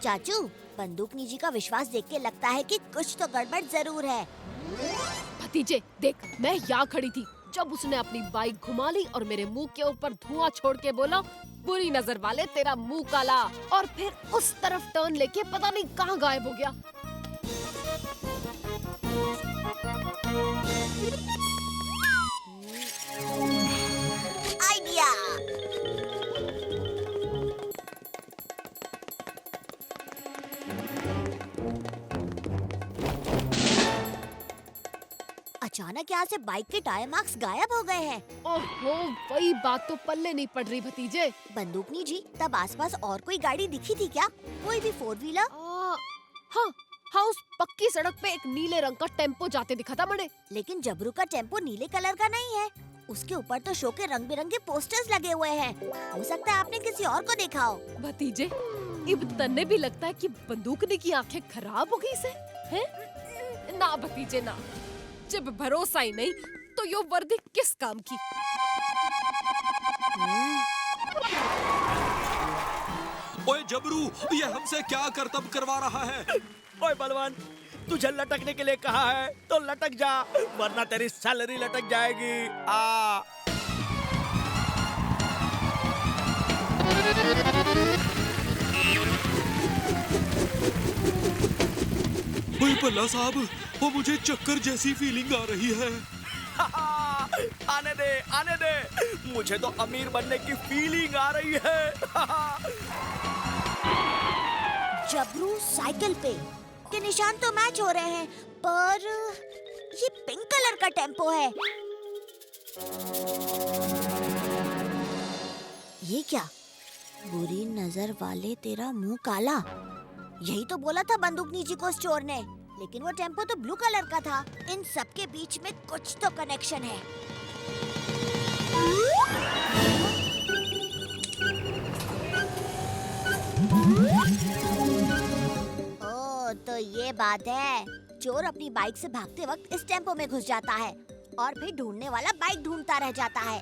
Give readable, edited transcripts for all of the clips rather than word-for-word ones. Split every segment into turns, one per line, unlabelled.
चाचू, बंदूकनी जी का विश्वास देख के लगता है कि कुछ तो गड़बड़ जरूर है।
भतीजे देख, मैं यहाँ खड़ी थी जब उसने अपनी बाइक घुमा ली और मेरे मुंह के ऊपर धुआं छोड़ के बोला, बुरी नजर वाले तेरा मुंह काला, और फिर उस तरफ टर्न लेके पता नहीं कहाँ गायब हो गया।
आइडिया। अचानक यहाँ से बाइक के टायर मार्क्स गायब हो गए हैं।
ओहो, वही बात तो पल्ले नहीं पड़ रही भतीजे।
बंदूकनी जी, तब आसपास और कोई गाड़ी दिखी थी क्या? कोई भी फोर व्हीलर?
हाँ हाँ, उस पक्की सड़क पे एक नीले रंग का टेम्पो जाते दिखा था मुझे।
लेकिन जबरू का टेम्पो नीले कलर का नहीं है। उसके ऊपर तो शो के रंग बिरंगे पोस्टर्स लगे हुए हैं। हो सकता है आपने किसी और को देखा हो।
भतीजे, इब तन्ने भी लगता है कि बंदूकनी की आंखें खराब हो गई से हैं? ना भतीजे ना, जब भरोसा ही नहीं तो यो वर्दी किस काम की।
ओए जबरू, ये हमसे क्या करतब करवा रहा है?
ओए बलवान, तुझे लटकने के लिए कहा है तो लटक जा, वरना तेरी सैलरी लटक जाएगी।
ओए भल्ला साहब, वो मुझे चक्कर जैसी फीलिंग आ रही है।
आने दे, आने दे, मुझे तो अमीर बनने की फीलिंग आ रही है।
जबरू साइकिल पे के निशान तो मैच हो रहे हैं, पर ये पिंक कलर का टेम्पो है। ये क्या? बुरी नजर वाले तेरा मुंह काला, यही तो बोला था बंदूकनी जी को स्टोर ने। लेकिन वो टेम्पो तो ब्लू कलर का था। इन सब के बीच में कुछ तो कनेक्शन है। ओ, तो ये बात है। चोर अपनी बाइक से भागते वक्त इस टेम्पो में घुस जाता है और फिर ढूंढने वाला बाइक ढूंढता रह जाता है।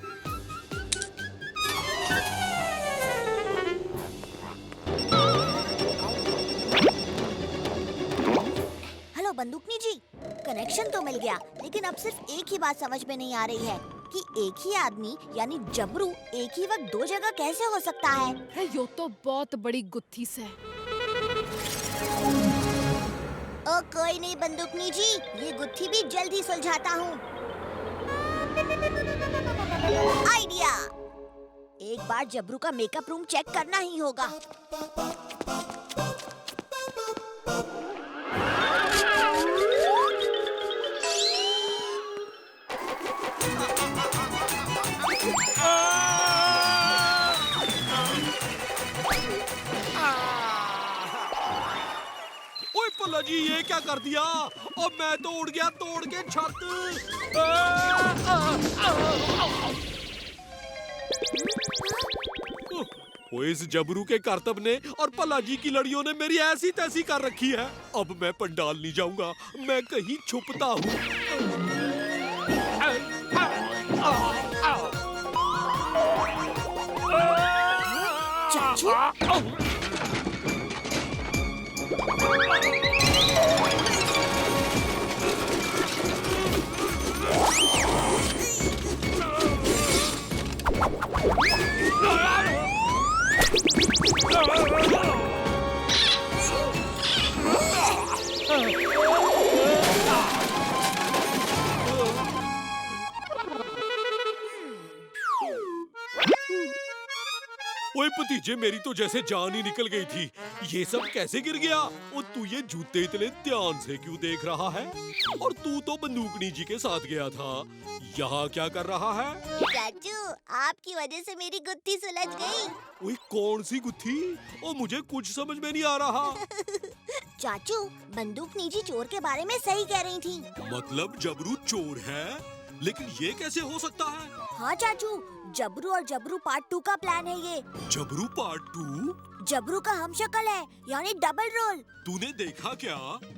हेलो बंदूकनी जी, कनेक्शन तो मिल गया, लेकिन अब सिर्फ एक ही बात समझ में नहीं आ रही है कि एक ही आदमी यानी जबरू एक ही वक्त दो जगह कैसे हो सकता है।
यो तो बहुत बड़ी गुत्थी से।
ओ कोई नहीं बंदूकनी जी, ये गुत्थी भी जल्दी सुलझाता हूँ। आइडिया। एक बार जबरू का मेकअप रूम चेक करना ही होगा।
ओए भल्ला जी, ये क्या कर दिया? और मैं तो उड़ गया तोड़ के छत। ओए इस जबरू के करतब ने और भल्ला जी की लड़ियों ने मेरी ऐसी तैसी कर रखी है। अब मैं पंडाल नहीं जाऊंगा, मैं कहीं छुपता हूँ।
चाचू,
ओए भतीजे, मेरी तो जैसे जान ही निकल गई थी। ये सब कैसे गिर गया? और तू ये जूते इतने ध्यान से क्यों देख रहा है? और तू तो बंदूकनी जी के साथ गया था, यहाँ क्या कर रहा है?
चाचू, आपकी वजह से मेरी गुत्थी सुलझ गई।
ओए कौन सी गुत्थी? ओ मुझे कुछ समझ में नहीं आ रहा।
चाचू, बंदूकनी जी चोर के बारे में सही कह रही थी।
मतलब जबरू चोर है? लेकिन ये कैसे हो सकता है?
हाँ चाचू, जबरू और जबरू पार्ट 2 का प्लान है ये।
जबरू पार्ट 2?
जबरू का हमशक्ल है, यानी डबल रोल।
तूने देखा क्या?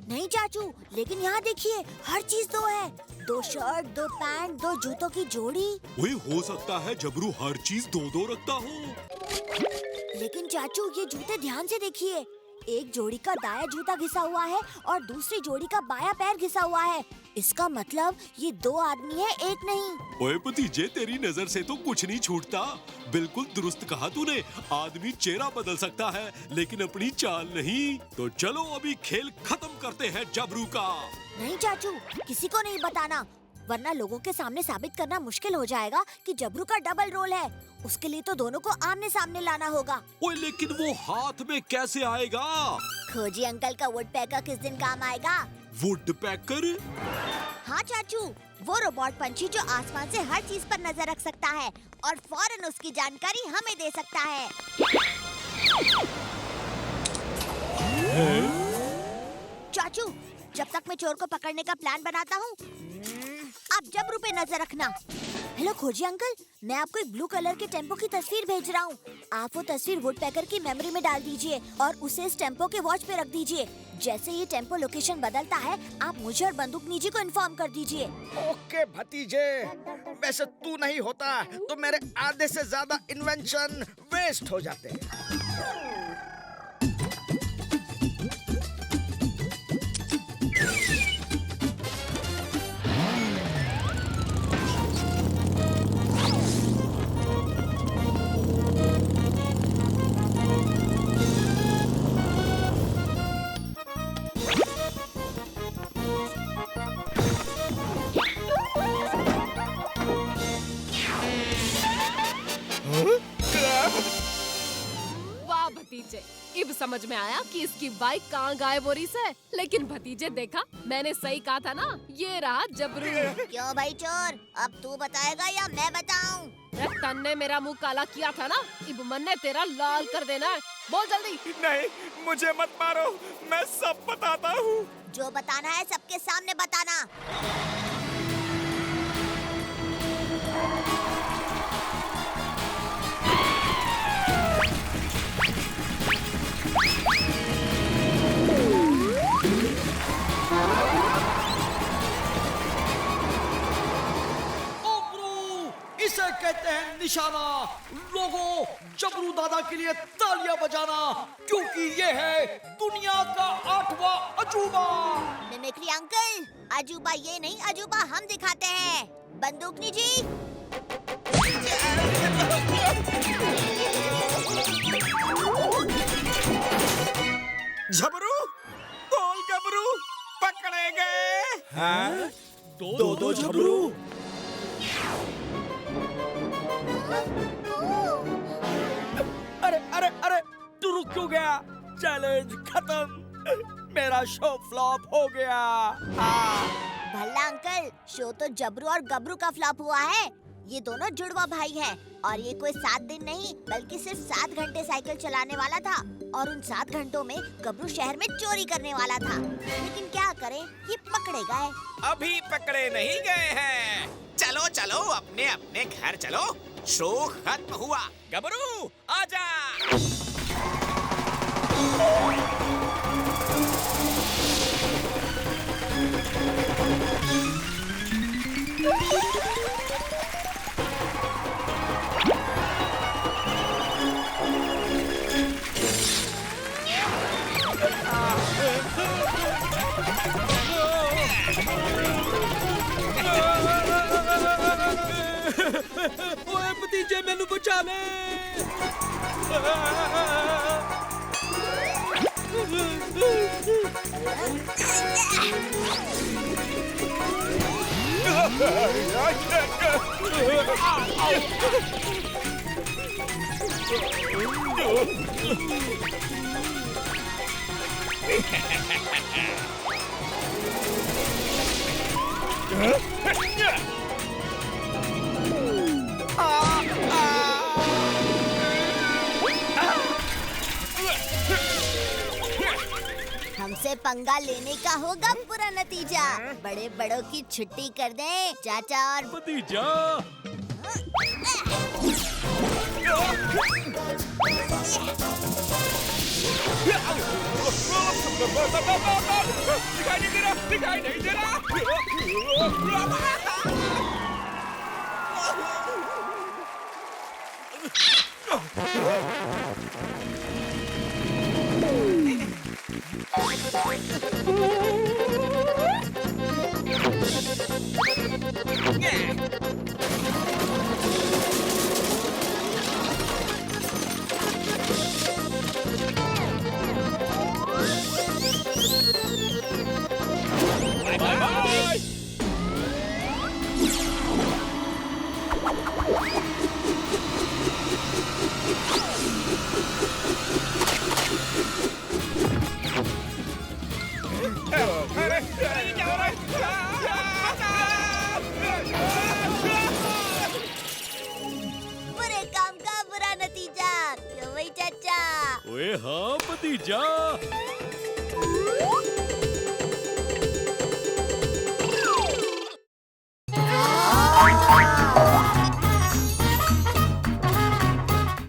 नहीं चाचू, लेकिन यहाँ देखिए, हर चीज दो है। 2 शर्ट, 2 पैंट, 2 जूतों की जोड़ी।
ओए हो सकता है जबरू हर चीज दो दो रखता हो।
लेकिन चाचू, ये जूते ध्यान से देखिए, एक जोड़ी का दाया जूता घिसा हुआ है और दूसरी जोड़ी का बायां पैर घिसा हुआ है। इसका मतलब ये दो आदमी है, एक नहीं।
ओए भतीजे, तेरी नजर से तो कुछ नहीं छूटता। बिल्कुल दुरुस्त कहा तूने। आदमी चेहरा बदल सकता है लेकिन अपनी चाल नहीं। तो चलो अभी खेल खत्म करते हैं जबरू का।
नहीं चाचू, किसी को नहीं बताना, वरना लोगों के सामने साबित करना मुश्किल हो जाएगा कि जबरू का डबल रोल है। उसके लिए तो दोनों को आमने सामने लाना होगा।
ओए लेकिन वो हाथ में कैसे आएगा?
खोजी अंकल का वुड पैकर किस दिन काम आएगा?
वुड पैकर?
हाँ चाचू, वो रोबोट पंछी जो आसमान से हर चीज पर नजर रख सकता है और फौरन उसकी जानकारी हमें दे सकता है। चाचू, जब तक मैं चोर को पकड़ने का प्लान बनाता हूँ, आप जबरू पे नजर रखना। हेलो खोजी अंकल, मैं आपको एक ब्लू कलर के टेम्पो की तस्वीर भेज रहा हूँ। आप वो तस्वीर वुड पैकर की मेमोरी में डाल दीजिए और उसे इस टेम्पो के वॉच पे रख दीजिए। जैसे ये टेम्पो लोकेशन बदलता है, आप मुझे और बंदूकनी जी को इन्फॉर्म कर दीजिए।
ओके भतीजे, वैसे तू नहीं होता तो मेरे आधे से ज्यादा इन्वेंशन वेस्ट हो जाते हैं।
वाह भतीजे, अब समझ में आया कि इसकी बाइक कहाँ गायब हो रही है। लेकिन भतीजे देखा, मैंने सही कहा था ना, ये रहा जबरू।
क्यों भाई चोर, अब तू बताएगा या मैं बताऊं?
तन ने मेरा मुंह काला किया था ना, इब मन ने तेरा लाल कर देना है। बोल जल्दी।
नहीं, मुझे मत मारो, मैं सब बताता हूँ।
जो बताना है सबके सामने बताना।
इसे कहते हैं निशाना। लोगों, जबरू दादा के लिए तालियां बजाना, क्योंकि ये है दुनिया का 8वां अजूबा।
मिमिक्री अंकल, अजूबा ये नहीं, अजूबा हम दिखाते हैं। बंदूकनी जी।
जबरू, गोल जबरू, पकड़े गए। हाँ? दो जबरू। अरे अरे अरे, तू रुक क्यों गया? चैलेंज खत्म, मेरा शो फ्लॉप हो गया।
भला अंकल, शो तो जबरू और गबरू का फ्लॉप हुआ है। ये दोनों जुड़वा भाई हैं और ये कोई 7 दिन नहीं बल्कि सिर्फ 7 घंटे साइकिल चलाने वाला था और उन 7 घंटों में गबरू शहर में चोरी करने वाला था। लेकिन क्या करें, ये पकड़े गए।
अभी पकड़े नहीं गए हैं। चलो चलो अपने अपने घर चलो, शो खत्म हुआ। गबरू आजा।
ओए भतीजे, मैनू बचा ले।
हमसे पंगा लेने का होगा पूरा नतीजा। बड़े बड़ों की छुट्टी कर दें चाचा और
भतीजा,
दिखाई नहीं दे रहा। Bye bye bye. अरे ये क्या हो रहा है?
बुरे काम का बुरा नतीजा, क्यों भाई चाचा?
ओए हाँ भतीजा।